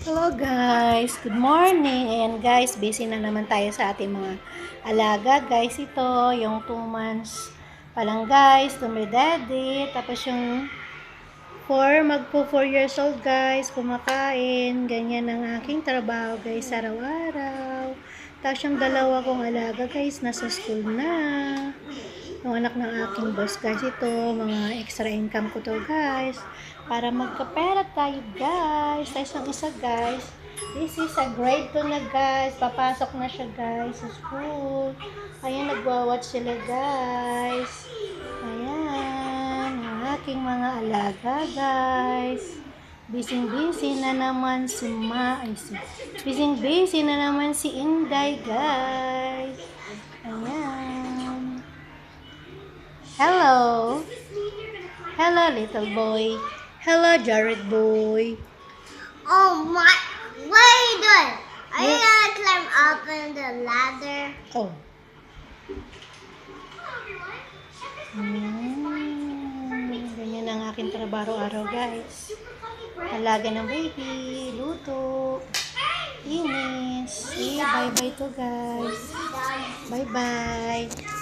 Hello guys, good morning. Ayan guys, busy na naman tayo sa ating mga alaga. Guys, ito yung 2 months pa lang guys, dumidaddy. Tapos yung 4 years old guys, kumakain. Ganyan ang aking trabaho guys, araw-araw. Tapos yung dalawa kong alaga guys, nasa school na. Yung anak ng aking boss guys, ito, mga extra income ko to guys. Para magkapera tayo guys. Tapos yung isa guys, this is a grade 2 na guys. Papasok na siya guys sa school. Ayan, nagwa-watch sila guys. Ayan, ang aking mga alaga guys. Busy na naman si busy na naman si Inday guys. Ayan. Hello. Hello, little boy. Hello, Jared boy. Oh my! What are you doing? Are you Yeah. gonna climb up in the ladder? Oh. Ganyan ang aking trabaho araw guys. Alaga ng baby, luto, linis. Bye-bye to guys. Bye-bye.